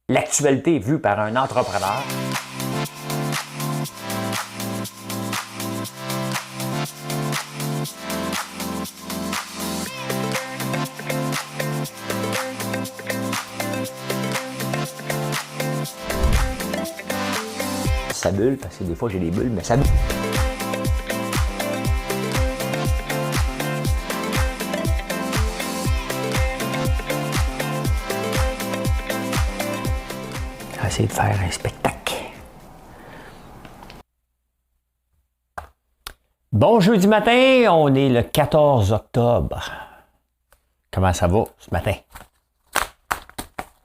l'actualité vue par un entrepreneur. Ça bulle, parce que des fois j'ai des bulles, mais ça bulle. On va essayer de faire un spectacle. Bon jeudi matin, on est le 14 octobre. Comment ça va ce matin?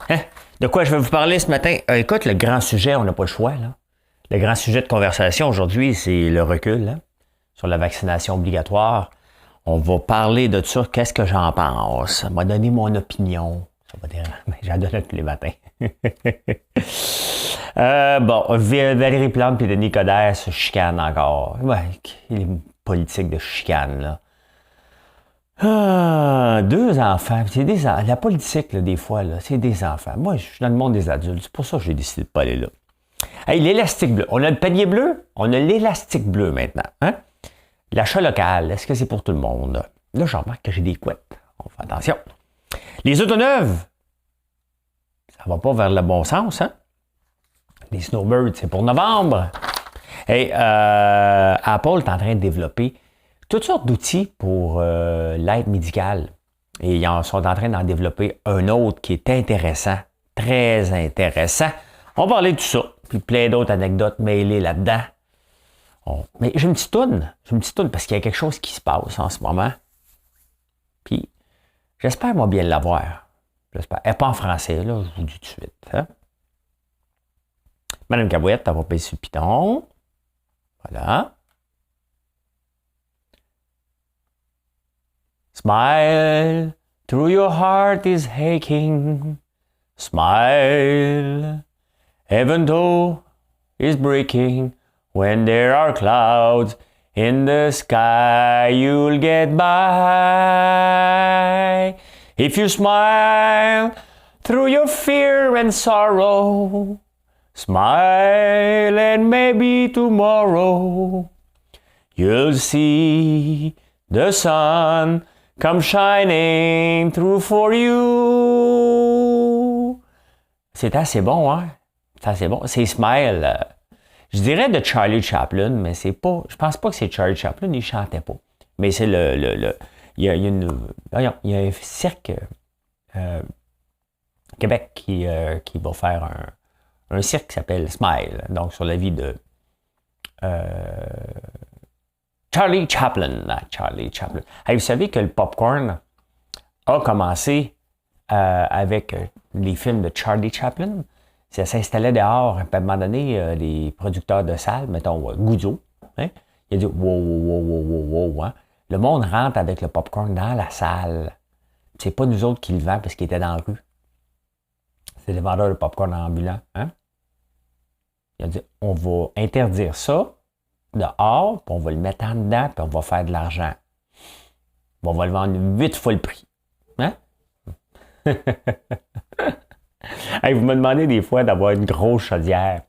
Hein? De quoi je vais vous parler ce matin? Écoute, le grand sujet, on n'a pas le choix, là. Le grand sujet de conversation aujourd'hui, c'est le recul hein, sur la vaccination obligatoire. On va parler de ça, qu'est-ce que j'en pense. Ça m'a donné mon opinion. Ça va dire, j'en donne tous les matins. Bon, Valérie Plante et Denis Coderre se chicanent encore. Ouais, les politiques de chicane, là. Deux enfants. C'est la politique, là, des fois, là, c'est des enfants. Moi, je suis dans le monde des adultes. C'est pour ça que j'ai décidé de ne pas aller là. Hey, l'élastique bleu. On a le panier bleu, on a l'élastique bleu maintenant. Hein? L'achat local, est-ce que c'est pour tout le monde? Là, je remarque que j'ai des couettes. On fait attention. Les autos neuves, ça va pas vers le bon sens. Hein? Les snowbirds, c'est pour novembre. Hey, Apple est en train de développer toutes sortes d'outils pour l'aide médicale. Et ils sont en train d'en développer un autre qui est intéressant, très intéressant. On va parler de tout ça, puis plein d'autres anecdotes mêlées là-dedans. Mais j'ai une petite toune, parce qu'il y a quelque chose qui se passe en ce moment. Puis, j'espère, moi, bien l'avoir. J'espère. Elle n'est pas en français, là, je vous dis tout de suite. Hein? Madame Cabouette, elle va payer sur le piton. Voilà. Smile, through your heart is aching. Smile. Even though is breaking, when there are clouds in the sky, you'll get by. If you smile through your fear and sorrow, smile and maybe tomorrow, you'll see the sun come shining through for you. C'est assez bon, hein? C'est bon. C'est Smile. Je dirais de Charlie Chaplin, mais c'est pas. Je pense pas que c'est Charlie Chaplin, il chantait pas. Mais c'est il y a un cirque Québec qui va faire un cirque qui s'appelle Smile, donc sur la vie de Charlie Chaplin. Hey, vous savez que le popcorn a commencé avec les films de Charlie Chaplin. Ça s'installait dehors. À un moment donné, les producteurs de salles, mettons Goudzo, hein, il a dit wow, hein. Le monde rentre avec le popcorn dans la salle. C'est pas nous autres qui le vendent parce qu'il était dans la rue. C'est les vendeurs de popcorn ambulants. Hein. Il a dit on va interdire ça dehors, puis on va le mettre en dedans, puis on va faire de l'argent. On va le vendre 8 fois le prix. Hein? Hey, vous me demandez des fois d'avoir une grosse chaudière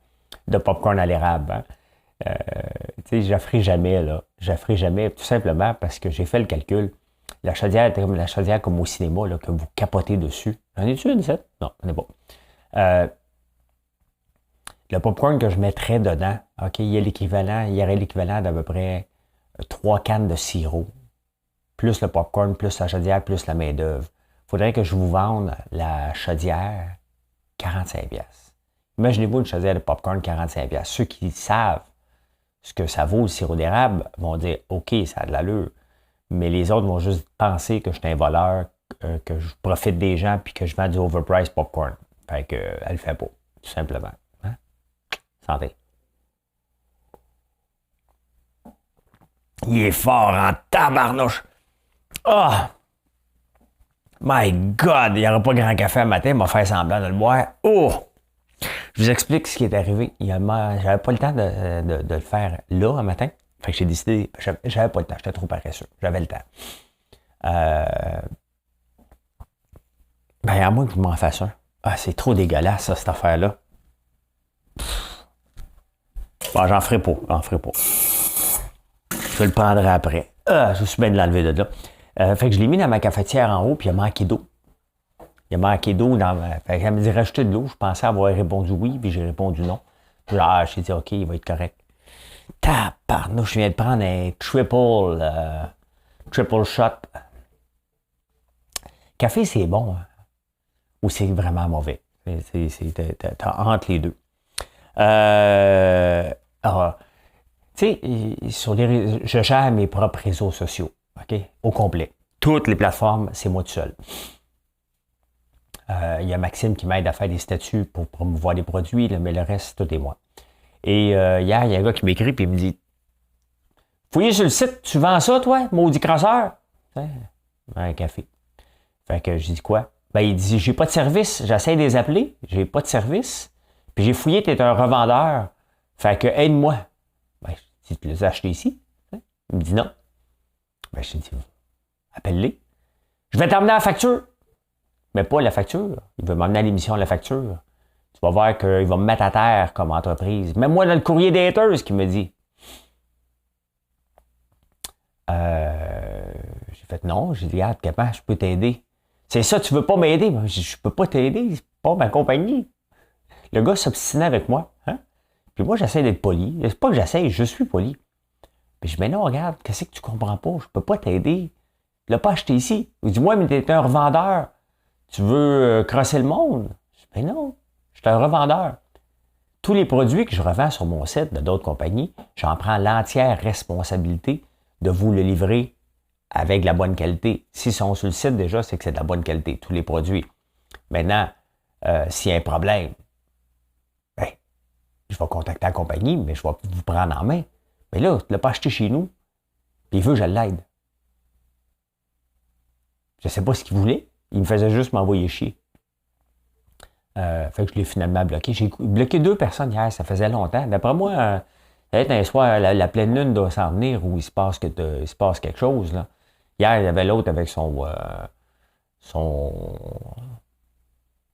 de popcorn à l'érable. Hein? Tu sais, je la ferai jamais, là. Je la ferai jamais, tout simplement parce que j'ai fait le calcul. La chaudière était comme la chaudière comme au cinéma, là, que vous capotez dessus. J'en ai-tu une, ça? Non, on est bon. Le popcorn que je mettrais dedans, OK, il y aurait l'équivalent d'à peu près 3 cannes de sirop. Plus le popcorn, plus la chaudière, plus la main-d'œuvre. Il faudrait que je vous vende la chaudière 45$. Imaginez-vous une chaudière de popcorn 45$. Ceux qui savent ce que ça vaut le sirop d'érable vont dire OK, ça a de l'allure. Mais les autres vont juste penser que je suis un voleur, que je profite des gens puis que je vends du overpriced popcorn. Fait que elle le fait pas, tout simplement. Hein? Santé. Il est fort en tabarnouche. Oh! My God! Il n'y aura pas grand café à matin, il m'a fait semblant de le boire. Oh! Je vous explique ce qui est arrivé. J'avais pas le temps de le faire là, un matin. Fait que j'ai décidé, j'avais pas le temps, j'étais trop paresseux. J'avais le temps. Ben, à moins que je m'en fasse un. Ah, c'est trop dégueulasse, ça, cette affaire-là. Bon, j'en ferai pas. Je le prendrai après. Ah, je suis bien de l'enlever de là. Fait que je l'ai mis dans ma cafetière en haut, puis il a manqué d'eau. Il a manqué d'eau dans ma... Fait qu'elle me dit rajouter de l'eau. Je pensais avoir répondu oui, puis j'ai répondu non. Puis là, j'ai dit OK, il va être correct. Tabarnouche, je viens de prendre un triple shot. Café, c'est bon, hein? Ou c'est vraiment mauvais. T'as entre les deux. Tu sais, je gère mes propres réseaux sociaux, OK? Au complet. Toutes les plateformes, c'est moi tout seul. Il y a Maxime qui m'aide à faire des statuts pour promouvoir des produits, là, mais le reste, tout est moi. Et hier, il y a un gars qui m'écrit et il me dit fouillez sur le site, tu vends ça, toi, maudit crasseur? Un café. Fait que j'ai dit quoi? Ben, il dit j'ai pas de service, j'essaie de les appeler, j'ai pas de service. Puis j'ai fouillé, t'es un revendeur. Fait que aide-moi. Ben, si tu les as achetés ici. Il me dit non. Ben, je dit appelle-les. Je vais t'emmener à la facture. Mais pas la facture. Il veut m'emmener à l'émission de la facture. Tu vas voir qu'il va me mettre à terre comme entreprise. Même moi dans le courrier des haters qui me dit. J'ai fait non. J'ai dit, regarde, comment je peux t'aider? C'est ça, tu veux pas m'aider? Je peux pas t'aider. C'est pas ma compagnie. Le gars s'obstinait avec moi. Hein? Puis moi, j'essaie d'être poli. C'est pas que j'essaie, je suis poli. Puis je dis, mais non, regarde, qu'est-ce que tu comprends pas? Je peux pas t'aider. Tu l'as pas acheté ici. Il dit, moi, mais t'es un revendeur. Tu veux crosser le monde? Je dis, mais non, je suis un revendeur. Tous les produits que je revends sur mon site de d'autres compagnies, j'en prends l'entière responsabilité de vous le livrer avec de la bonne qualité. S'ils sont sur le site déjà, c'est que c'est de la bonne qualité, tous les produits. Maintenant, s'il y a un problème, ben, je vais contacter la compagnie, mais je vais vous prendre en main. Mais là, tu ne l'as pas acheté chez nous, puis il veut que je l'aide. Je ne sais pas ce qu'il voulait. Il me faisait juste m'envoyer chier. Fait que je l'ai finalement bloqué. J'ai bloqué 2 personnes hier, ça faisait longtemps. D'après moi, peut-être un soir, la pleine lune doit s'en venir où il se passe quelque chose. Là. Hier, il y avait l'autre avec son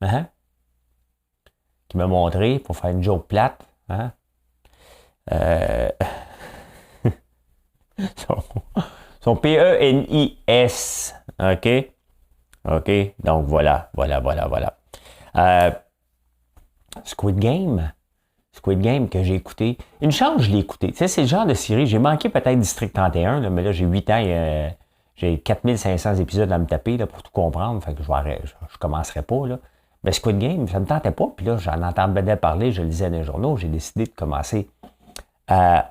hein? Qui m'a montré pour faire une joke plate. Hein? Son PENIS. OK? OK? Donc voilà. Squid Game que j'ai écouté. Une chance, je l'ai écouté. Tu sais, c'est le genre de série. J'ai manqué peut-être District 31, là, mais là, j'ai 8 ans. J'ai 4500 épisodes à me taper là, pour tout comprendre. Fait que je commencerai pas. Là. Mais Squid Game, ça me tentait pas. Puis là, j'en entendais parler, je le lisais dans les journaux. J'ai décidé de commencer à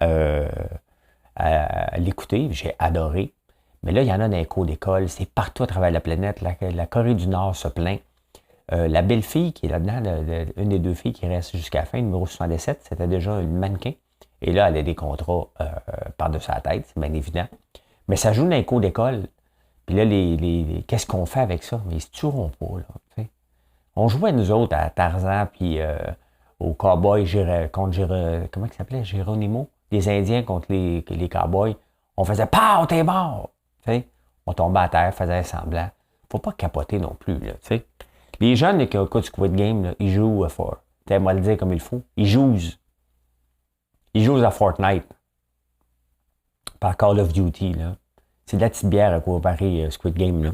l'écouter. J'ai adoré. Mais là, il y en a dans les cours d'école. C'est partout à travers la planète. La Corée du Nord se plaint. La belle fille qui est là-dedans, une des 2 filles qui reste jusqu'à la fin, numéro 77, c'était déjà une mannequin. Et là, elle a des contrats par-dessus la tête, c'est bien évident. Mais ça joue dans les cours d'école. Puis là, qu'est-ce qu'on fait avec ça? Mais ils se tueront pas, là. T'sais. On jouait, nous autres, à Tarzan, puis aux cowboys, comment il s'appelait? Geronimo? Les Indiens contre les cowboys. On faisait « Pow, t'es mort! » On tombait à terre, faisait semblant. Faut pas capoter non plus, là, tu sais. Les jeunes qui écoutent Squid Game, là, ils jouent fort. Moi le dire comme il faut. Ils jouent à Fortnite. Par Call of Duty, là. C'est de la petite bière à comparer Squid Game, là.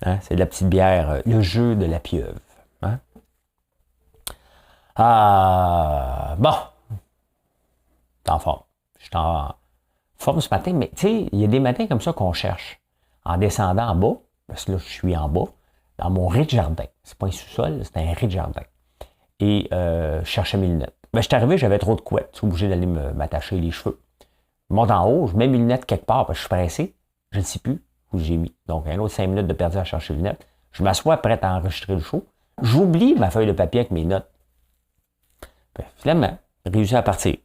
Hein? C'est de la petite bière, le jeu de la pieuvre. Hein? Bon. Je suis en forme. Je suis en forme ce matin, mais tu sais, il y a des matins comme ça qu'on cherche. En descendant en bas, parce que là, je suis en bas, dans mon rez de jardin. C'est pas un sous-sol, c'est un rez de jardin. Et je cherchais mes lunettes. Ben, je suis arrivé, j'avais trop de couettes. Je suis obligé d'aller m'attacher les cheveux. Je monte en haut, je mets mes lunettes quelque part parce que je suis pressé. Je ne sais plus où j'ai mis. Donc, un autre 5 minutes de perdu à chercher les lunettes. Je m'assois prêt à enregistrer le show. J'oublie ma feuille de papier avec mes notes. Ben, finalement, réussi à partir.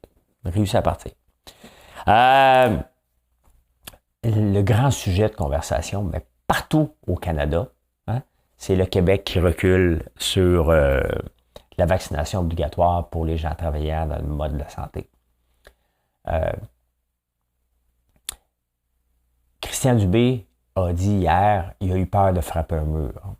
Le grand sujet de conversation, mais partout au Canada, hein, c'est le Québec qui recule sur la vaccination obligatoire pour les gens travaillant dans le mode de la santé. Christian Dubé a dit hier, il a eu peur de frapper un mur.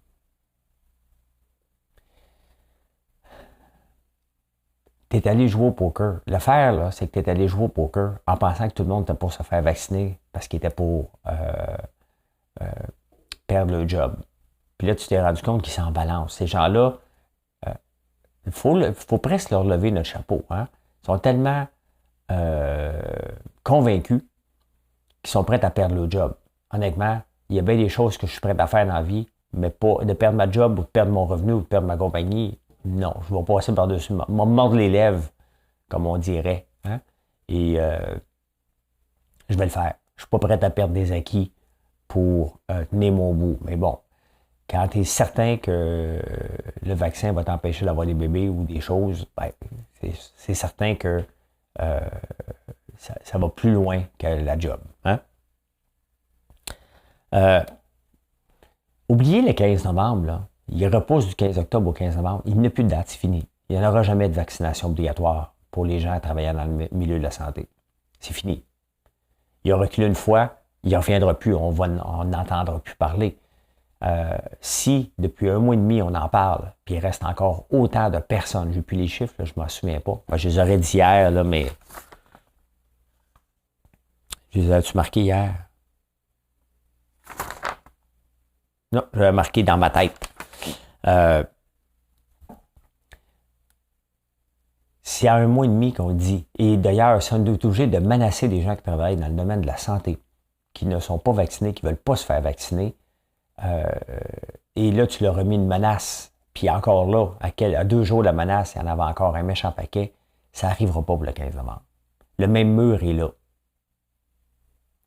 tu es allé jouer au poker. L'affaire, là, c'est que tu es allé jouer au poker en pensant que tout le monde était pour se faire vacciner parce qu'il était pour perdre le job. Puis là, tu t'es rendu compte qu'ils s'en balancent. Ces gens-là, il faut presque leur lever notre chapeau. Hein? Ils sont tellement convaincus qu'ils sont prêts à perdre le job. Honnêtement, il y a bien des choses que je suis prêt à faire dans la vie, mais pas de perdre ma job ou de perdre mon revenu ou de perdre ma compagnie. Non, je vais passer par-dessus, me mordre les lèvres, comme on dirait. Hein? Et je vais le faire. Je ne suis pas prêt à perdre des acquis pour tenir mon bout. Mais bon, quand tu es certain que le vaccin va t'empêcher d'avoir des bébés ou des choses, ben, c'est certain que ça va plus loin que la job. Hein? Oubliez le 15 novembre, là. Il repousse du 15 octobre au 15 novembre. Il n'y a plus de date, c'est fini. Il n'y en aura jamais de vaccination obligatoire pour les gens travaillant dans le milieu de la santé. C'est fini. Il a reculé une fois, il ne reviendra plus, on n'entendra plus parler. Si, depuis 1 mois et demi, on en parle, puis il reste encore autant de personnes, je n'ai plus les chiffres, là, je ne m'en souviens pas. Enfin, je les aurais dit hier, là, mais... Je les ai-tu marqués hier? Non, je l'ai marqué dans ma tête. C'est à 1 mois et demi qu'on dit, et d'ailleurs, si on est obligé de menacer des gens qui travaillent dans le domaine de la santé, qui ne sont pas vaccinés, qui ne veulent pas se faire vacciner, et là, tu leur as mis une menace, puis encore là, à 2 jours de la menace, il y en avait encore un méchant paquet, ça n'arrivera pas pour le 15 novembre. Le même mur est là.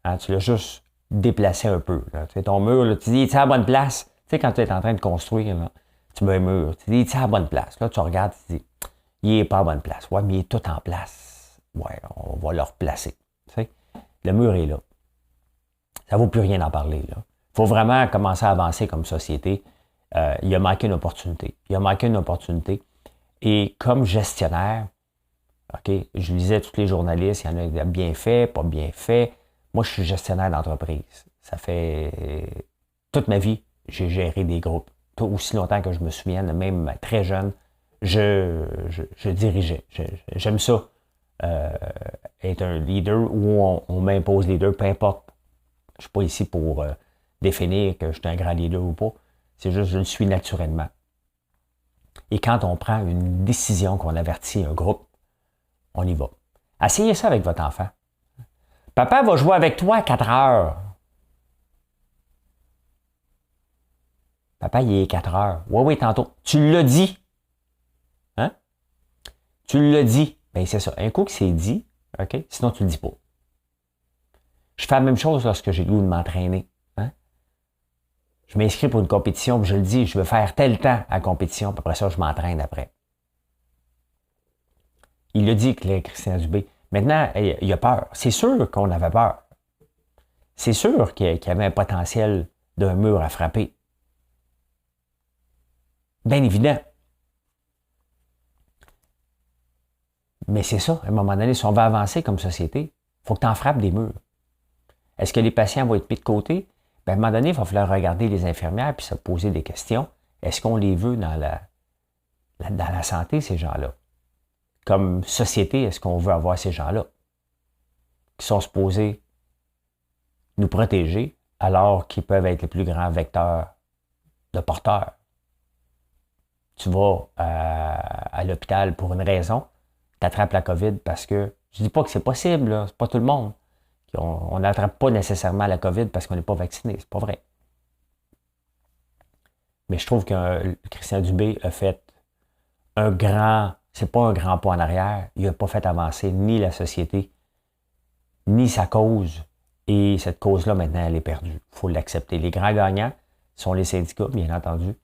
Hein, tu l'as juste déplacé un peu. Là. Tu sais, ton mur, là, tu dis, il est à la bonne place. Tu sais, quand tu es en train de construire, là, tu mets un mur, tu dis, il est à la bonne place. Là, tu regardes, tu dis, il n'est pas à la bonne place. Ouais, mais il est tout en place. Ouais, on va le replacer. Tu sais, le mur est là. Ça ne vaut plus rien d'en parler. Il faut vraiment commencer à avancer comme société. Il a manqué une opportunité. Il a manqué une opportunité. Et comme gestionnaire, OK, je lisais tous les journalistes, il y en a bien fait, pas bien fait. Moi, je suis gestionnaire d'entreprise. Ça fait toute ma vie, j'ai géré des groupes. Aussi longtemps que je me souviens, même très jeune, je dirigeais. J'aime ça, être un leader où on m'impose leader, peu importe. Je ne suis pas ici pour définir que je suis un grand leader ou pas. C'est juste que je le suis naturellement. Et quand on prend une décision, qu'on avertit un groupe, on y va. Essayez ça avec votre enfant. Papa va jouer avec toi à 4 heures. Papa, il est 4 heures. Oui, tantôt. Tu l'as dit. Hein? Tu l'as dit. Bien, c'est ça. Un coup que c'est dit, OK? Sinon, tu ne le dis pas. Je fais la même chose lorsque j'ai le goût de m'entraîner. Hein? Je m'inscris pour une compétition, puis je le dis, je veux faire tel temps à la compétition, puis après ça, je m'entraîne après. Il l'a dit, Christian Dubé. Maintenant, il a peur. C'est sûr qu'on avait peur. C'est sûr qu'il y avait un potentiel d'un mur à frapper. Bien évident. Mais c'est ça, à un moment donné, si on va avancer comme société, il faut que tu en frappes des murs. Est-ce que les patients vont être mis de côté? Bien, à un moment donné, il va falloir regarder les infirmières et se poser des questions. Est-ce qu'on les veut dans la santé, ces gens-là? Comme société, est-ce qu'on veut avoir ces gens-là qui sont supposés nous protéger alors qu'ils peuvent être les plus grands vecteurs de porteurs? Tu vas à l'hôpital pour une raison, tu attrapes la COVID parce que, je ne dis pas que c'est possible, là, c'est pas tout le monde. On n'attrape pas nécessairement la COVID parce qu'on n'est pas vacciné, c'est pas vrai. Mais je trouve que Christian Dubé a fait c'est pas un grand pas en arrière, il n'a pas fait avancer ni la société, ni sa cause, et cette cause-là, maintenant, elle est perdue. Il faut l'accepter. Les grands gagnants sont les syndicats, bien entendu,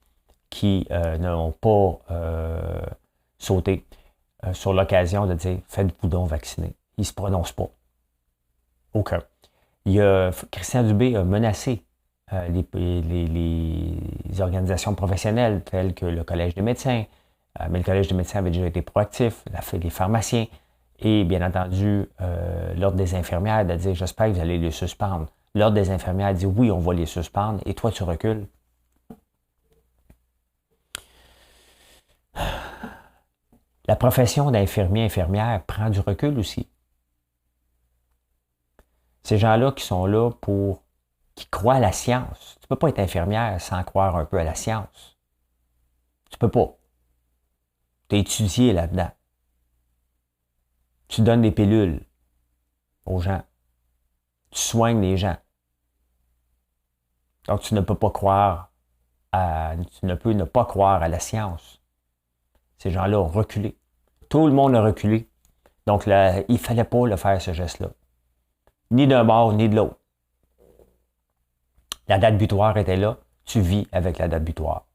qui n'ont pas sauté sur l'occasion de dire « Faites-vous donc vacciner ». Ils ne se prononcent pas. Aucun. Christian Dubé a menacé les organisations professionnelles telles que le Collège des médecins, mais le Collège des médecins avait déjà été proactif, les pharmaciens et bien entendu l'Ordre des infirmières de dire « J'espère que vous allez les suspendre ». L'Ordre des infirmières dit « Oui, on va les suspendre » et toi tu recules. La profession d'infirmier, infirmière prend du recul aussi. Ces gens-là qui sont là qui croient à la science. Tu ne peux pas être infirmière sans croire un peu à la science. Tu peux pas. Tu es étudié là-dedans. Tu donnes des pilules aux gens. Tu soignes les gens. Donc, tu ne peux ne pas croire à la science. Ces gens-là ont reculé. Tout le monde a reculé. Donc, là, il ne fallait pas le faire, ce geste-là. Ni d'un bord, ni de l'autre. La date butoir était là. Tu vis avec la date butoir.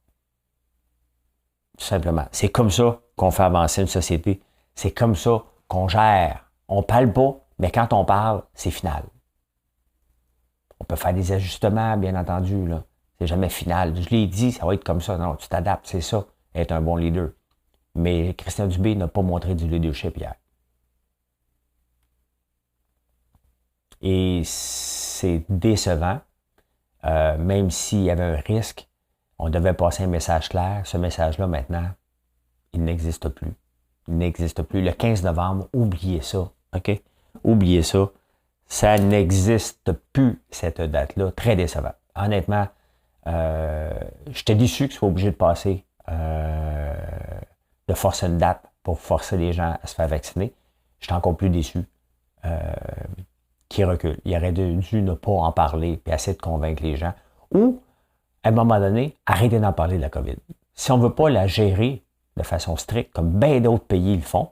Tout simplement. C'est comme ça qu'on fait avancer une société. C'est comme ça qu'on gère. On ne parle pas, mais quand on parle, c'est final. On peut faire des ajustements, bien entendu, là. C'est jamais final. Je l'ai dit, ça va être comme ça. Non, tu t'adaptes, c'est ça, être un bon leader. Mais Christian Dubé n'a pas montré du leadership hier. Et c'est décevant, même s'il y avait un risque, on devait passer un message clair. Ce message-là, maintenant, il n'existe plus. Il n'existe plus. Le 15 novembre, oubliez ça. OK? Oubliez ça. Ça n'existe plus, cette date-là. Très décevant. Honnêtement, j'étais déçu que ce soit obligé de passer, de forcer une date pour forcer les gens à se faire vacciner. J'étais encore plus déçu qu'ils reculent. Il aurait dû ne pas en parler et essayer de convaincre les gens. Ou, à un moment donné, arrêter d'en parler de la COVID. Si on ne veut pas la gérer de façon stricte, comme bien d'autres pays le font,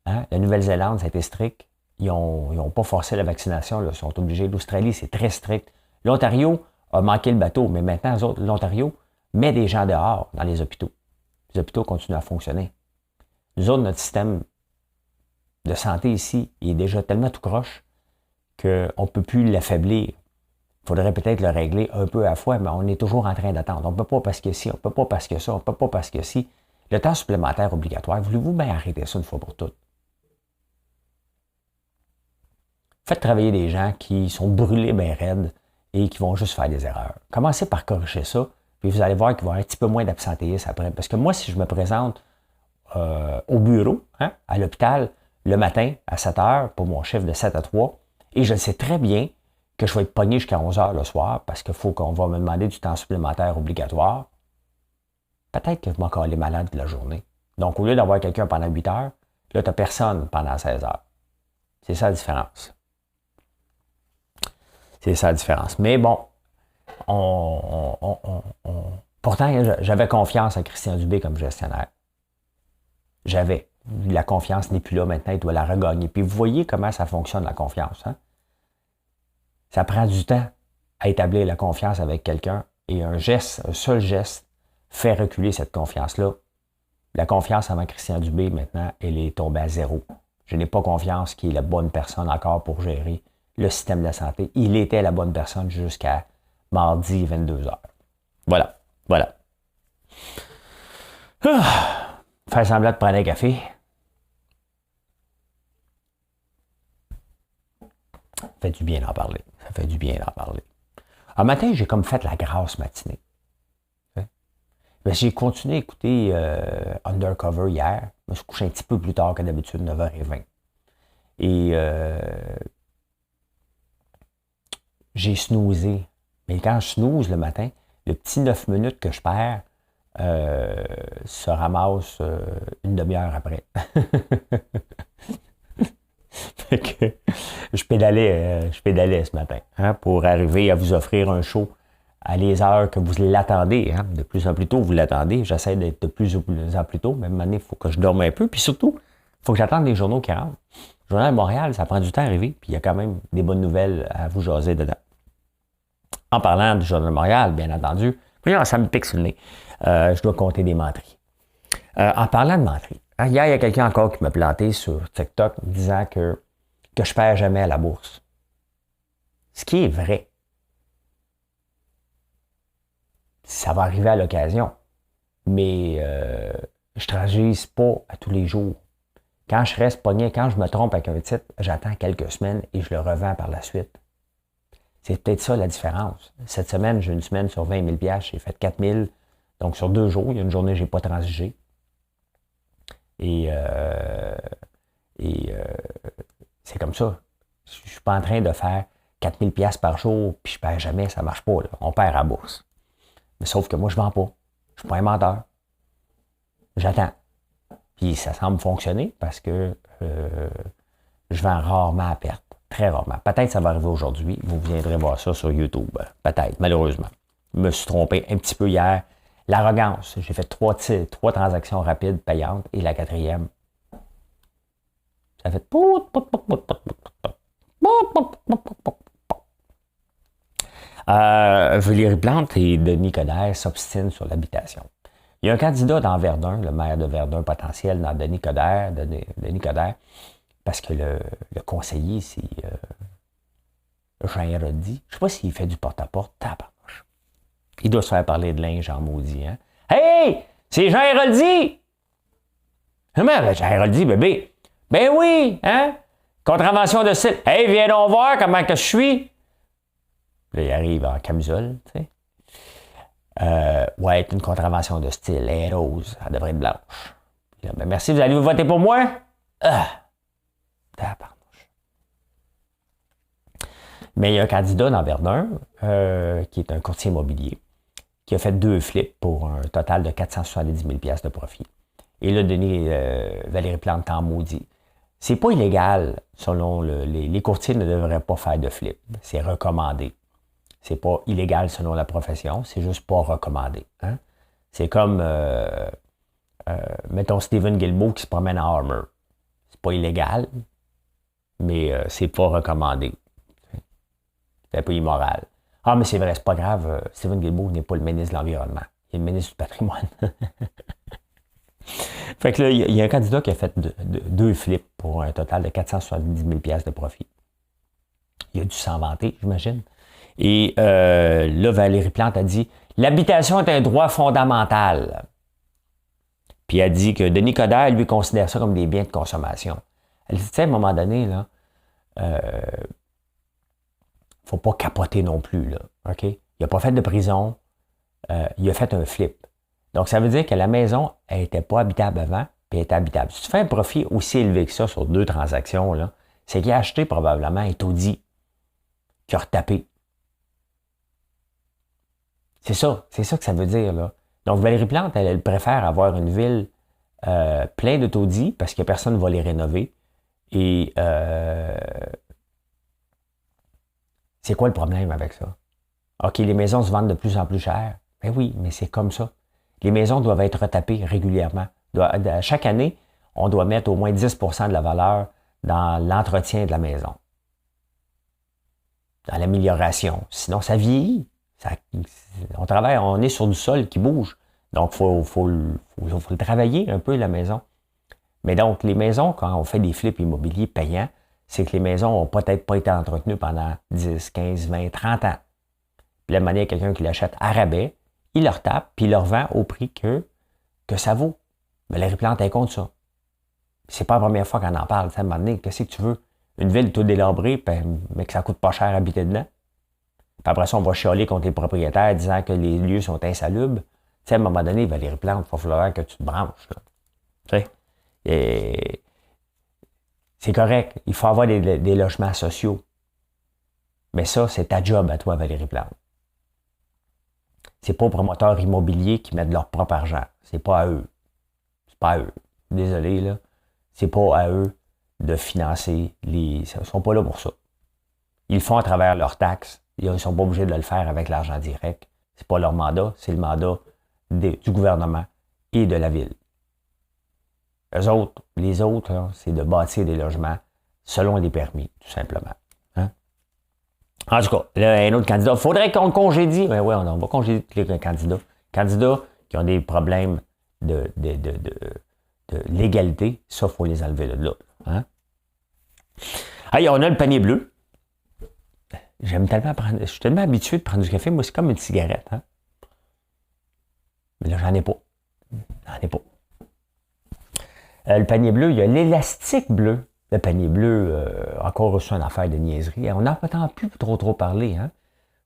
hein, la Nouvelle-Zélande, ça a été strict. Ils n'ont pas forcé la vaccination, là, ils sont obligés. L'Australie, c'est très strict. L'Ontario a manqué le bateau, mais maintenant, l'Ontario met des gens dehors dans les hôpitaux. Les hôpitaux continuent à fonctionner. Nous autres, notre système de santé ici, il est déjà tellement tout croche qu'on ne peut plus l'affaiblir. Il faudrait peut-être le régler un peu à la fois, mais on est toujours en train d'attendre. On ne peut pas parce que ci, on ne peut pas parce que ça, on ne peut pas parce que ci. Le temps supplémentaire obligatoire, voulez-vous bien arrêter ça une fois pour toutes? Faites travailler des gens qui sont brûlés bien raides et qui vont juste faire des erreurs. Commencez par corriger ça, puis vous allez voir qu'il va y avoir un petit peu moins d'absentéisme après. Parce que moi, si je me présente au bureau, hein, à l'hôpital, le matin à 7 heures, pour mon chiffre de 7 à 3, et je sais très bien que je vais être pogné jusqu'à 11 heures le soir parce qu'il faut qu'on va me demander du temps supplémentaire obligatoire, peut-être que je m'en calais malade de la journée. Donc, au lieu d'avoir quelqu'un pendant 8 heures, là, tu n'as personne pendant 16 heures. C'est ça la différence. C'est ça la différence. Mais bon, pourtant, j'avais confiance en Christian Dubé comme gestionnaire. J'avais. La confiance n'est plus là maintenant, il doit la regagner. Puis vous voyez comment ça fonctionne, la confiance. Hein? Ça prend du temps à établir la confiance avec quelqu'un et un seul geste, fait reculer cette confiance-là. La confiance avant Christian Dubé, maintenant, elle est tombée à zéro. Je n'ai pas confiance qu'il est la bonne personne encore pour gérer le système de la santé. Il était la bonne personne jusqu'à mardi 22h. Voilà. Faire semblant de prendre un café. Ça fait du bien d'en parler. Un matin, j'ai comme fait la grasse matinée. Mais j'ai continué à écouter Undercover hier. Je me suis couché un petit peu plus tard que d'habitude, 9h20. Et j'ai snoozé. Mais quand je snooze le matin, le petit 9 minutes que je perds se ramasse une demi-heure après. Fait que je pédalais ce matin, hein, pour arriver à vous offrir un show à les heures que vous l'attendez. Hein. De plus en plus tôt, vous l'attendez. J'essaie d'être de plus en plus tôt. Même année, il faut que je dorme un peu. Puis surtout, il faut que j'attende les journaux qui rentrent. Le journal de Montréal, ça prend du temps à arriver. Puis il y a quand même des bonnes nouvelles à vous jaser dedans. En parlant du Journal de Montréal, bien entendu, ça me pique sur le nez. Je dois compter des menteries. En parlant de menteries, hier, il y a quelqu'un encore qui m'a planté sur TikTok disant que je ne perds jamais à la bourse. Ce qui est vrai. Ça va arriver à l'occasion. Mais je ne tragise pas à tous les jours. Quand je reste pogné, quand je me trompe avec un titre, j'attends quelques semaines et je le revends par la suite. C'est peut-être ça la différence. Cette semaine, j'ai une semaine sur 20 000 $, j'ai fait 4 000. Donc sur 2 jours, il y a une journée, je n'ai pas transigé. Et c'est comme ça. Je ne suis pas en train de faire 4000 pièces par jour, puis je ne perds jamais, ça ne marche pas. Là. On perd à la bourse. Mais sauf que moi, je ne vends pas. Je ne suis pas un menteur. J'attends. Puis ça semble fonctionner parce que je vends rarement à perte. Très rarement. Peut-être que ça va arriver aujourd'hui. Vous viendrez voir ça sur YouTube. Peut-être, malheureusement. Je me suis trompé un petit peu hier. L'arrogance. J'ai fait trois transactions rapides payantes et la quatrième, ça a fait Valérie Plante et Denis Coderre s'obstinent sur l'habitation. Il y a un candidat dans Verdun, le maire de Verdun potentiel, dans Denis Coderre, parce que le conseiller, c'est Jean Héroldi. Je ne sais pas s'il fait du porte-à-porte. Tabarnouche. Il doit se faire parler de linge en maudit. Hein? Hey! C'est Jean Héroldi! Comment, Jean Héroldi, bébé? Ben oui! Hein? Contravention de style. Hey, viens donc voir comment que je suis. Là, il arrive en camisole, tu sais. Ouais, une contravention de style. Elle est rose. Elle devrait être blanche. Là, ben, merci, vous allez vous voter pour moi? Mais il y a un candidat dans Verdun qui est un courtier immobilier qui a fait 2 flips pour un total de 470 000 $ de profit. Et là, Valérie Plante en maudit. C'est pas illégal, selon les courtiers ne devraient pas faire de flip. C'est recommandé. C'est pas illégal selon la profession, c'est juste pas recommandé. Hein? C'est comme, mettons, Stephen Guilbeault qui se promène en Armour. C'est pas illégal, mais c'est pas recommandé. C'est un peu immoral. Ah, mais c'est vrai, c'est pas grave. Stephen Guilbeault n'est pas le ministre de l'Environnement. Il est le ministre du Patrimoine. Fait que là, il y a un candidat qui a fait 2 flips pour un total de 470 000 $ de profit. Il a dû s'en vanter, j'imagine. Et là, Valérie Plante a dit « L'habitation est un droit fondamental. » Puis elle a dit que Denis Coderre, lui, considère ça comme des biens de consommation. Elle dit, tu sais, à un moment donné, là, faut pas capoter non plus, là, OK? Il n'a pas fait de prison, il a fait un flip. Donc, ça veut dire que la maison, elle n'était pas habitable avant, puis elle était habitable. Si tu fais un profit aussi élevé que ça sur 2 transactions, là, c'est qu'il a acheté probablement un taudis qui a retapé. C'est ça que ça veut dire, là. Donc, Valérie Plante, elle préfère avoir une ville pleine de taudis parce que personne ne va les rénover. Et c'est quoi le problème avec ça? OK, les maisons se vendent de plus en plus cher. Ben oui, mais c'est comme ça. Les maisons doivent être retapées régulièrement. Chaque année, on doit mettre au moins 10 % de la valeur dans l'entretien de la maison. Dans l'amélioration. Sinon, ça vieillit. On est sur du sol qui bouge. Donc, il faut le travailler un peu, la maison. Mais donc, les maisons, quand on fait des flips immobiliers payants, c'est que les maisons n'ont peut-être pas été entretenues pendant 10, 15, 20, 30 ans. Puis la manière, quelqu'un qui l'achète à rabais, il leur tape, puis il leur vend au prix que ça vaut. Valérie Plante est contre ça. C'est pas la première fois qu'on en parle. À un moment donné, qu'est-ce que tu veux? Une ville tout délabrée, mais que ça coûte pas cher à habiter dedans. Puis après ça, on va chialer contre les propriétaires disant que les lieux sont insalubres. Tu sais, à un moment donné, Valérie Plante, il va falloir que tu te branches. Là. Tu sais? Et c'est correct. Il faut avoir des logements sociaux. Mais ça, c'est ta job à toi, Valérie Plante. C'est pas aux promoteurs immobiliers qui mettent leur propre argent. C'est pas à eux. C'est pas à eux. Désolé, là. C'est pas à eux de financer Ils sont pas là pour ça. Ils le font à travers leurs taxes. Ils sont pas obligés de le faire avec l'argent direct. C'est pas leur mandat, c'est le mandat du gouvernement et de la ville. Les autres, là, c'est de bâtir des logements selon les permis, tout simplement. Hein? En tout cas, là, un autre candidat. Il faudrait qu'on le congédie. Ben oui, on va congédier tous les candidats. Candidats qui ont des problèmes de légalité, ça, il faut les enlever de là. Hein? Hey, on a le panier bleu. Je suis tellement habitué de prendre du café. Moi, c'est comme une cigarette. Hein? Mais là, j'en ai pas. Le panier bleu, il y a l'élastique bleu. Le panier bleu, encore reçu une affaire de niaiserie. On n'en entend plus trop parler. Hein?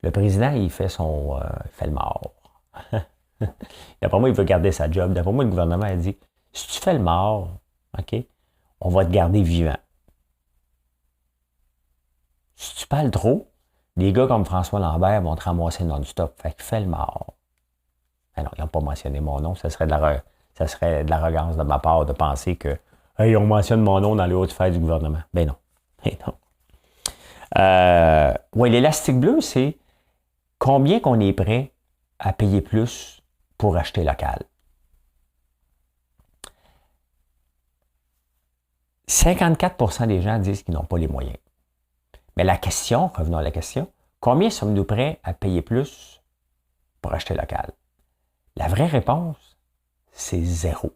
Le président, il fait le mort. D'après moi, il veut garder sa job. D'après moi, le gouvernement a dit, si tu fais le mort, OK? On va te garder vivant. Si tu parles trop, des gars comme François Lambert vont te ramasser non-stop. Fait que fais le mort. Ben non, ils n'ont pas mentionné mon nom. Ça serait de l'arrogance de ma part de penser que hey, on mentionne mon nom dans les hautes sphères du gouvernement. Ben non. Ben non. Oui, l'élastique bleu, c'est combien qu'on est prêt à payer plus pour acheter local. 54% des gens disent qu'ils n'ont pas les moyens. Mais la question, revenons à la question, combien sommes-nous prêts à payer plus pour acheter local? La vraie réponse, c'est 0.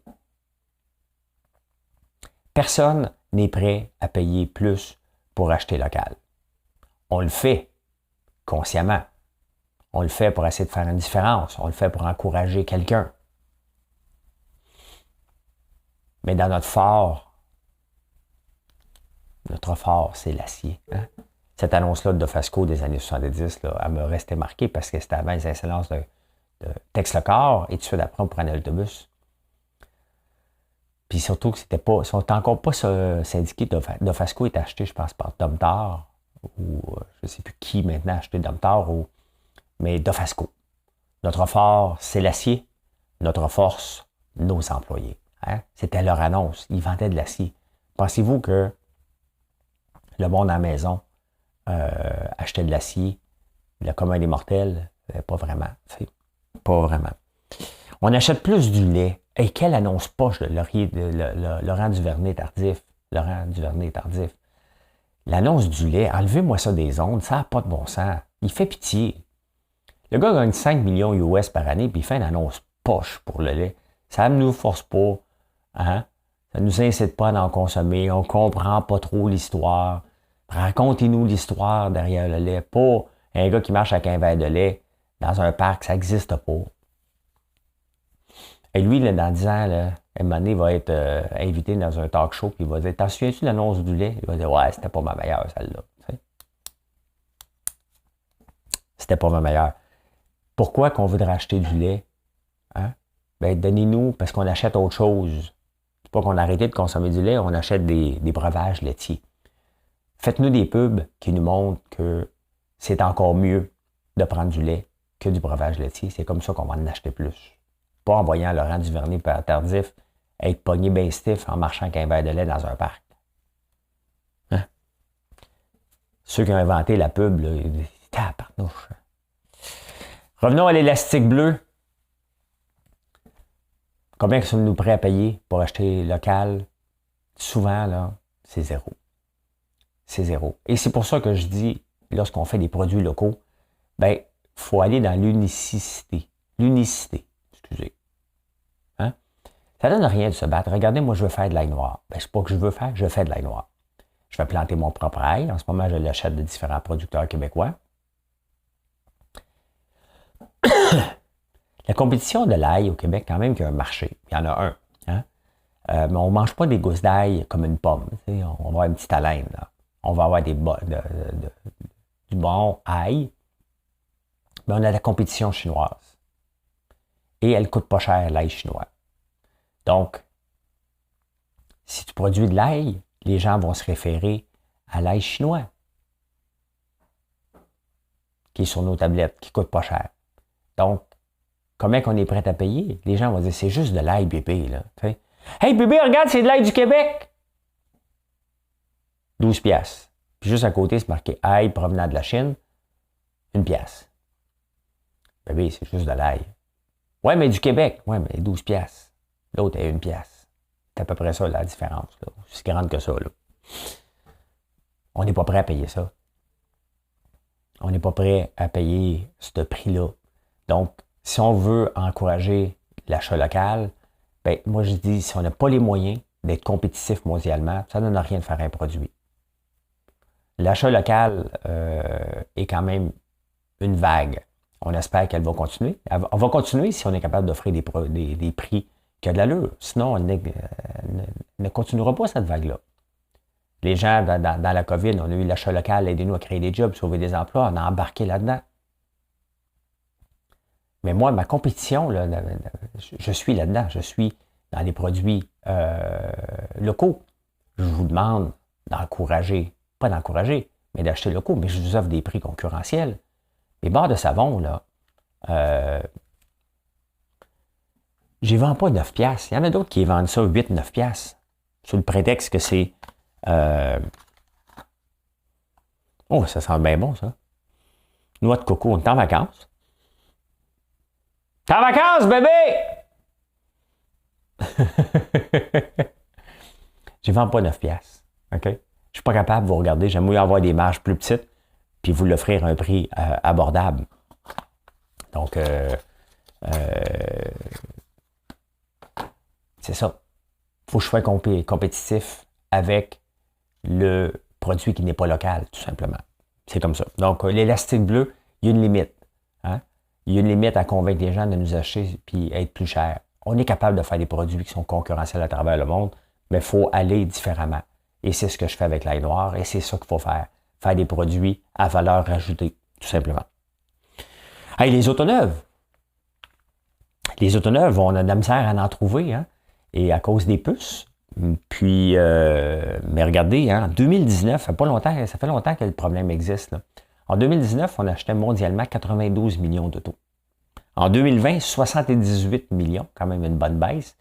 Personne n'est prêt à payer plus pour acheter local. On le fait consciemment. On le fait pour essayer de faire une différence. On le fait pour encourager quelqu'un. Mais dans notre fort, c'est l'acier. Hein? Cette annonce-là de Dofasco des années 70, là, elle m'a resté marquée parce que c'était avant les incidences de Tex-le-Corps et tout de suite après, on prenait l'autobus. Puis surtout que ils sont encore pas syndiqués. Dofasco est acheté, je pense, par Domtar, ou je ne sais plus qui maintenant a acheté Domtar, mais Dofasco. Notre fort, c'est l'acier. Notre force, nos employés. Hein? C'était leur annonce. Ils vendaient de l'acier. Pensez-vous que le monde à la maison achetait de l'acier? Le commun des mortels? Pas vraiment. Pas vraiment. On achète plus du lait. Et quelle annonce poche de Laurent Duvernay-Tardif. Laurent Duvernay-Tardif. L'annonce du lait, enlevez-moi ça des ondes, ça n'a pas de bon sens. Il fait pitié. Le gars gagne 5 millions US par année, puis il fait une annonce poche pour le lait. Ça ne nous force pas. Hein? Ça ne nous incite pas à en consommer. On ne comprend pas trop l'histoire. Racontez-nous l'histoire derrière le lait. Pas un gars qui marche avec un verre de lait dans un parc, ça n'existe pas. Et lui, là, dans 10 ans, là, un moment donné, il va être invité dans un talk show, puis il va dire, t'en souviens-tu de l'annonce du lait? Il va dire, ouais, c'était pas ma meilleure, celle-là. C'était pas ma meilleure. Pourquoi qu'on voudrait acheter du lait? Hein? Ben, donnez-nous, parce qu'on achète autre chose. C'est pas qu'on a arrêté de consommer du lait, on achète des breuvages laitiers. Faites-nous des pubs qui nous montrent que c'est encore mieux de prendre du lait que du breuvage laitier. C'est comme ça qu'on va en acheter plus. Pas en voyant Laurent Duvernay-Tardif être pogné bien stiff en marchant avec un verre de lait dans un parc. Hein? Ceux qui ont inventé la pub, là, ils disent, tabarnouche. Revenons à l'élastique bleu. Combien sommes-nous prêts à payer pour acheter local? Souvent, là, c'est 0. C'est 0. Et c'est pour ça que je dis, lorsqu'on fait des produits locaux, ben, il faut aller dans l'unicité. L'unicité, excusez. Hein? Ça donne rien de se battre. Regardez, moi, je veux faire de l'ail noir. Ben, c'est pas que je fais de l'ail noir. Je vais planter mon propre ail. En ce moment, je l'achète de différents producteurs québécois. La compétition de l'ail au Québec, quand même, qu'il y a un marché. Il y en a un. Hein? Mais on ne mange pas des gousses d'ail comme une pomme. On va avoir une petite haleine. Là. On va avoir du bon ail. Mais on a la compétition chinoise. Et elle ne coûte pas cher, l'ail chinois. Donc, si tu produis de l'ail, les gens vont se référer à l'ail chinois, qui est sur nos tablettes, qui ne coûte pas cher. Donc, combien qu'on est prêt à payer? Les gens vont dire, c'est juste de l'ail, bébé. Là. T'sais. Hey, bébé, regarde, c'est de l'ail du Québec! 12 piastres. Puis juste à côté, c'est marqué ail provenant de la Chine, 1 piastre. Bébé, c'est juste de l'ail. Ouais, mais du Québec. Ouais, mais 12 piastres. L'autre est 1 piastre. C'est à peu près ça, la différence. Là. C'est grande que ça. Là. On n'est pas prêt à payer ça. On n'est pas prêt à payer ce prix-là. Donc, si on veut encourager l'achat local, ben, moi je dis, si on n'a pas les moyens d'être compétitif mondialement, ça ne donne rien de faire un produit. L'achat local est quand même une vague. On espère qu'elle va continuer. On va continuer si on est capable d'offrir des prix qui ont de l'allure. Sinon, on ne continuera pas cette vague-là. Les gens, dans la COVID, on a eu l'achat local, aidez-nous à créer des jobs, sauver des emplois, on a embarqué là-dedans. Mais moi, ma compétition, là, je suis là-dedans. Je suis dans les produits locaux. Je vous demande d'encourager, pas d'encourager, mais d'acheter locaux, mais je vous offre des prix concurrentiels. Les barres de savon, là, j'y vends pas 9 piastres. Il y en a d'autres qui vendent ça 8-9 piastres, sous le prétexte que c'est... Oh, ça sent bien bon, ça. Noix de coco, on est en vacances. T'es en vacances, bébé! Je ne vends pas 9 piastres. OK? Je ne suis pas capable de vous regarder. J'aime mieux avoir des marges plus petites puis vous l'offrir à un prix abordable. Donc, c'est ça. Il faut que je sois compétitif avec le produit qui n'est pas local, tout simplement. C'est comme ça. Donc, l'élastique bleu, il y a une limite. Hein? Il y a une limite à convaincre les gens de nous acheter et être plus cher. On est capable de faire des produits qui sont concurrentiels à travers le monde, mais il faut aller différemment. Et c'est ce que je fais avec l'ail noir, et c'est ça qu'il faut faire. Faire des produits à valeur ajoutée, tout simplement. Hey, les autos neuves. Les autos neuves, on a de la misère à en trouver, hein? Et à cause des puces. Puis, mais regardez, hein, en 2019, ça fait longtemps que le problème existe, là. En 2019, on achetait mondialement 92 millions d'autos. En 2020, 78 millions, quand même une bonne baisse.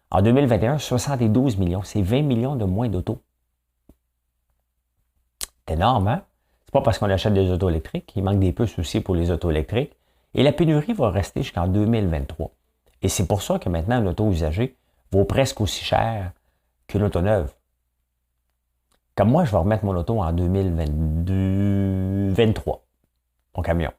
En 2021, 72 millions. C'est 20 millions de moins d'autos. C'est énorme, hein? C'est pas parce qu'on achète des autos électriques. Il manque des puces aussi pour les autos électriques. Et la pénurie va rester jusqu'en 2023. Et c'est pour ça que maintenant, un auto usagé vaut presque aussi cher qu'une auto neuve. Comme moi, je vais remettre mon auto en 2023, mon camion.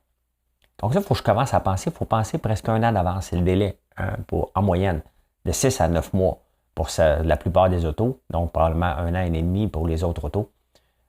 Donc ça, il faut que je commence à penser. Il faut penser presque un an d'avance. C'est le délai, hein, en moyenne, de 6 à 9 mois pour la plupart des autos. Donc probablement un an et demi pour les autres autos.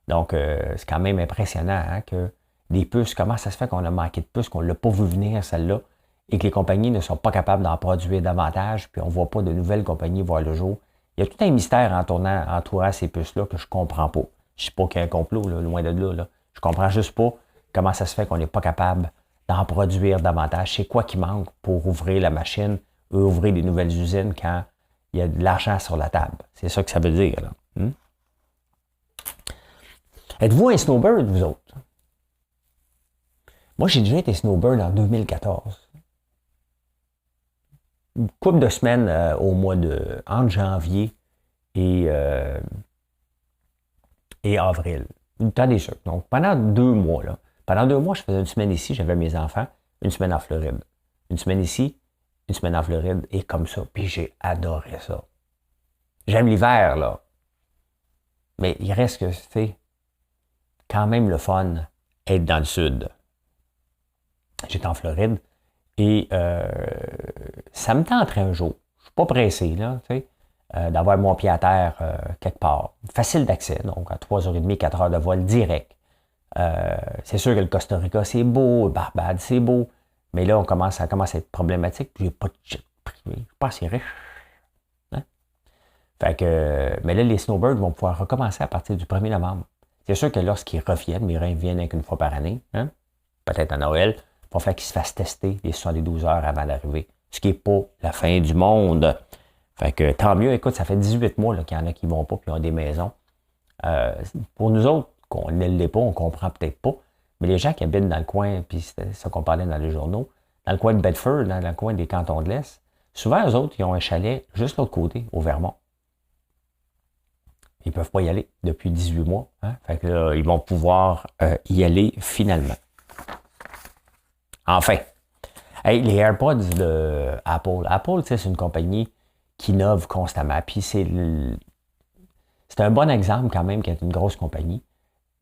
Donc c'est quand même impressionnant, hein, que des puces, comment ça se fait qu'on a manqué de puces, qu'on ne l'a pas vu venir, celle-là, et que les compagnies ne sont pas capables d'en produire davantage, puis on ne voit pas de nouvelles compagnies voir le jour. Il y a tout un mystère entourant ces puces-là que je ne comprends pas. Je ne sais pas qu'il y a un complot, là, loin de là, là. Je ne comprends juste pas comment ça se fait qu'on n'est pas capable d'en produire davantage. C'est quoi qui manque pour ouvrir la machine ou ouvrir des nouvelles usines quand il y a de l'argent sur la table. C'est ça que ça veut dire, là. Êtes-vous un snowbird, vous autres? Moi, j'ai déjà été snowbird en 2014. Une couple de semaines entre janvier et avril. Le temps des sucres. Donc, pendant 2 mois, là. Pendant 2 mois, je faisais une semaine ici, j'avais mes enfants, une semaine en Floride. Une semaine ici, une semaine en Floride, et comme ça. Puis j'ai adoré ça. J'aime l'hiver, là. Mais il reste que c'est quand même le fun être dans le sud. J'étais en Floride et ça me tenterait un jour. Je ne suis pas pressé, là, tu sais, d'avoir mon pied à terre quelque part. Facile d'accès, donc à 3h30, 4 heures de vol direct. C'est sûr que le Costa Rica, c'est beau, Barbade, c'est beau, mais là, ça commence à être problématique, puis j'ai pas de jet privé, je suis pas assez riche. Hein? Fait que, mais là, les snowbirds vont pouvoir recommencer à partir du 1er novembre. C'est sûr que lorsqu'ils reviennent, mais ils reviennent avec une fois par année, hein? Peut-être à Noël, il va falloir qu'ils se fassent tester les 72 heures avant d'arriver, ce qui n'est pas la fin du monde. Fait que tant mieux, écoute, ça fait 18 mois qu'il y en a qui ne vont pas, puis ils ont des maisons. Pour nous autres, qu'on ne l'est pas, on ne comprend peut-être pas, mais les gens qui habitent dans le coin, puis c'est ça qu'on parlait dans les journaux, dans le coin de Bedford, dans le coin des cantons de l'Est, souvent, eux autres, ils ont un chalet juste de l'autre côté, au Vermont. Ils ne peuvent pas y aller depuis 18 mois. Hein? Fait que là, ils vont pouvoir y aller finalement. Enfin, hey, les AirPods de Apple. Apple, c'est une compagnie qui innove constamment. Puis c'est un bon exemple quand même, qui est une grosse compagnie,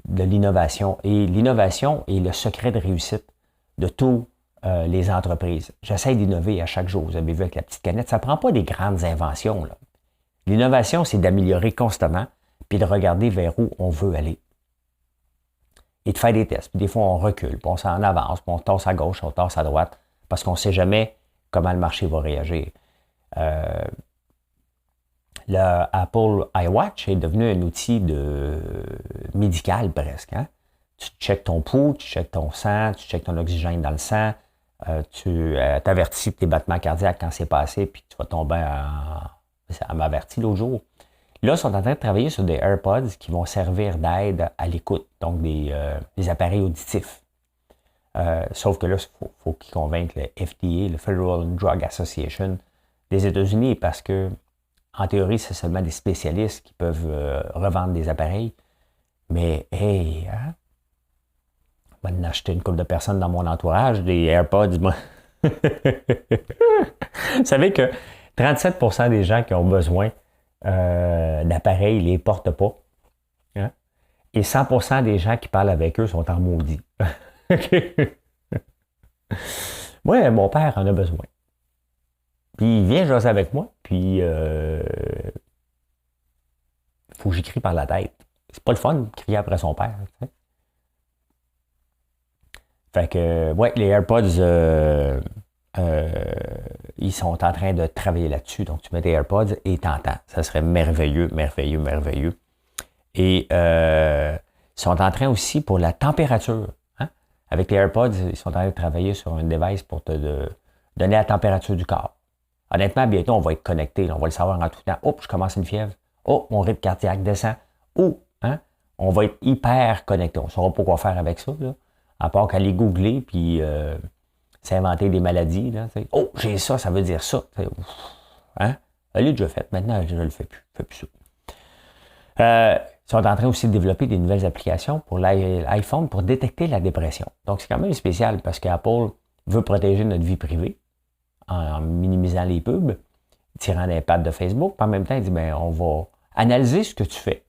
de l'innovation. Et l'innovation est le secret de réussite de toutes les entreprises. J'essaie d'innover à chaque jour. Vous avez vu avec la petite canette, ça ne prend pas des grandes inventions, là. L'innovation, c'est d'améliorer constamment, puis de regarder vers où on veut aller. Et de faire des tests. Puis des fois, on recule, puis on s'en avance, puis on tasse à gauche, on tasse à droite, parce qu'on ne sait jamais comment le marché va réagir. Le Apple iWatch est devenu un outil médical presque. Hein? Tu checkes ton pouls, tu checkes ton sang, tu checkes ton oxygène dans le sang, tu t'avertis de tes battements cardiaques quand c'est passé, puis tu vas tomber en... Ça m'avertit l'autre jour. Là, ils sont en train de travailler sur des AirPods qui vont servir d'aide à l'écoute, donc des appareils auditifs. Sauf que là, il faut qu'ils convainquent le FDA, le Federal Drug Association des États-Unis, parce que, en théorie, c'est seulement des spécialistes qui peuvent revendre des appareils. Mais, hey, hein? Je vais en acheter une couple de personnes dans mon entourage, des AirPods, moi. Vous savez que 37% des gens qui ont besoin d'appareils ne les portent pas. Hein? Et 100% des gens qui parlent avec eux sont en maudit. Moi, mon père en a besoin. Puis il vient jaser avec moi, puis il faut que j'écris par la tête. C'est pas le fun de crier après son père. Tu sais. Fait que, ouais, les AirPods, ils sont en train de travailler là-dessus. Donc, tu mets des AirPods et t'entends. Ça serait merveilleux, merveilleux, merveilleux. Et ils sont en train aussi pour la température. Hein? Avec les AirPods, ils sont en train de travailler sur un device pour te donner la température du corps. Honnêtement, bientôt, on va être connecté. On va le savoir en tout temps. Oh, je commence une fièvre. Oh, mon rythme cardiaque descend. Oh, hein? On va être hyper connecté. On ne saura pas quoi faire avec ça, là. À part qu'aller googler puis s'inventer des maladies. Là, oh, j'ai ça, ça veut dire ça. Hein? Elle est déjà faite. Maintenant, je ne le fais plus. Je fais plus ça. Ils sont en train aussi de développer des nouvelles applications pour l'iPhone pour détecter la dépression. Donc, c'est quand même spécial parce qu'Apple veut protéger notre vie privée en minimisant les pubs, tirant l'impact de Facebook. Puis en même temps, il dit, bien, on va analyser ce que tu fais.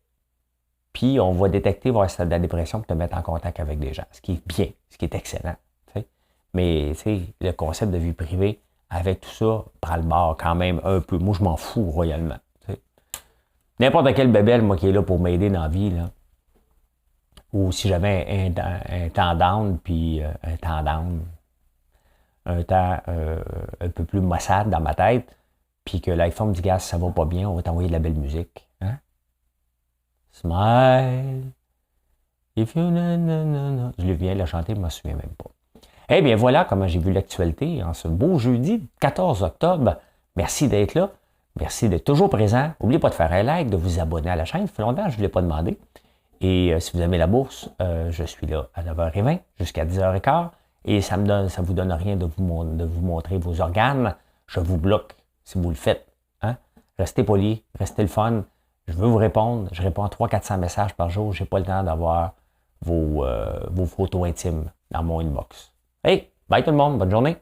Puis on va détecter, voir si tu as de la dépression pour te mettre en contact avec des gens. Ce qui est bien, ce qui est excellent. T'sais. Mais le concept de vie privée, avec tout ça, prend le bord quand même un peu. Moi, je m'en fous royalement. T'sais. N'importe quel bébé, moi, qui est là pour m'aider dans la vie, là. Ou si j'avais un temps down, puis un temps un peu plus maussade dans ma tête, puis que l'iPhone dit, gars, ça va pas bien, on va t'envoyer de la belle musique. Hein? Smile. If you Je viens de la chanter, je ne me souviens même pas. Eh bien, voilà comment j'ai vu l'actualité en ce beau jeudi 14 octobre. Merci d'être là. Merci d'être toujours présent. N'oubliez pas de faire un like, de vous abonner à la chaîne. Ça fait longtemps que je ne l'ai pas demandé. Et si vous aimez la bourse, je suis là à 9h20 jusqu'à 10h15. Et ça ne vous donne rien de vous montrer vos organes. Je vous bloque si vous le faites. Hein? Restez poli, restez le fun. Je veux vous répondre. Je réponds à 300-400 messages par jour. Je n'ai pas le temps d'avoir vos photos intimes dans mon inbox. Hey, bye tout le monde. Bonne journée.